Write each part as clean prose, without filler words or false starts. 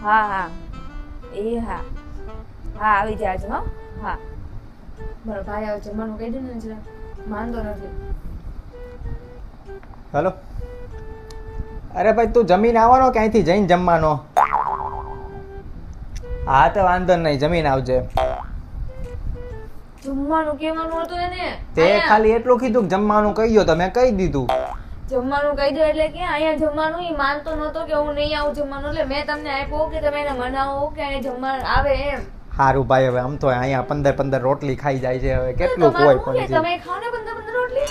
હા હા હા હા આવી જાજો હો હા મારો ભાઈ આવે જમવાનું કહી દે ને જરા માંદો નથી હેલો. અરે ભાઈ તું જમીન આવવાનો કે અહીંથી જઈને જમવાનો? હા તો વાંધો નહીં, જમીન આવજે. જમવાનું કેવાનું હતું એને તે ખાલી એટલું કીધું કે જમવાનું કહી દો તો મેં કહી દીધું. જમવાનું કહી દો એટલે કે અહીંયા જમવાનું ઈ માનતો નતો કે હું નહીં આવું જમવાનું એટલે મેં તમને આપ્યો કે તમે એને મનાવો કે અહીંયા જમવાનું આવે એમ. હારું ભાઈ હવે આમ તો અહીંયા 15 રોટલી ખાઈ જાય છે, હવે કેટલું કોઈ પણ છે. તમે ખાઓ ને 15 રોટલી?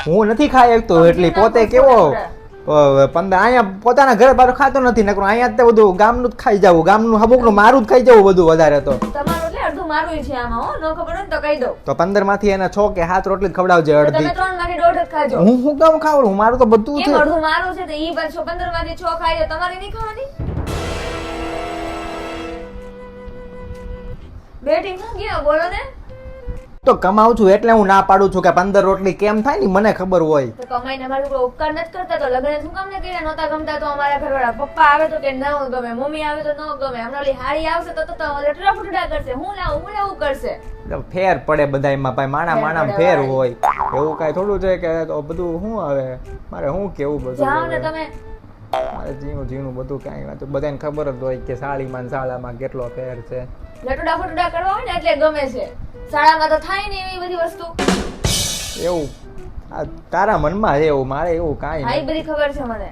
હું નથી ખાઈ શકતો એટલી, પોતે કેવો 15 અહીંયા પોતાના ઘરે બાર ખાતો નથી, નકરું અહીંયા તે બધું ગામનું જ ખાઈ જવું, ગામનું હબુકનું મારું જ ખાઈ જવું બધું વધારે તો. તમારું એટલે અડધું મારું છે આમાં હો, ન ખબર હોય ને તો કહી દો. તો 15 માંથી એને 6 કે 7 રોટલી ખવડાવજે તમે અડધી. 3 માંથી 1.5 જ ખાજો. હું કેમ ખાવું? હું મારું તો બધું કેમ છે. અડધું મારું છે તો ઈ પાછો 15 માંથી 6 ખાઈ લે, તમારે નહીં ખાવાની? બેટી હું ગયા બોલો ને. તો કમાઉં છું એટલે હું ના પાડું છું કે 15 રોટલી કેમ થાય ને મને ખબર હોય. તો કમાઈને અમારું કોઈ ઉપકાર નથી કરતા તો લગ્ન શું કામ ને કર્યા? નહોતા ગમતા તો અમારા ઘરવાળા પપ્પા આવે તો કે ન ગમે, મમ્મી આવે તો ન ગમે, હમણાં ઓલી હારી આવશે તો લટડા ફૂટડા કરશે, હું લાવું કરશે. ફેર પડે બધાયમાં ભાઈ, માણા ફેર હોય, એવું કાંઈ થોડું છે કે તો બધું શું આવે મારે શું કેવું બધું. જાઓ ને તમે. મારે ઝીણું બધું કાંઈ વાત બધાને ખબર જ હોય કે સાડીમાં ને શાળામાં કેટલો ફેર છે. લટડા ફૂટડા કરવા હોય ને એટલે ગમે છે, શાળામાં તો થાય ને એવી બધી વસ્તુ. એવું આ તારા મનમાં છે એવું, મારે એવું કાંઈ હા, એ નહીં. બધી ખબર છે મને.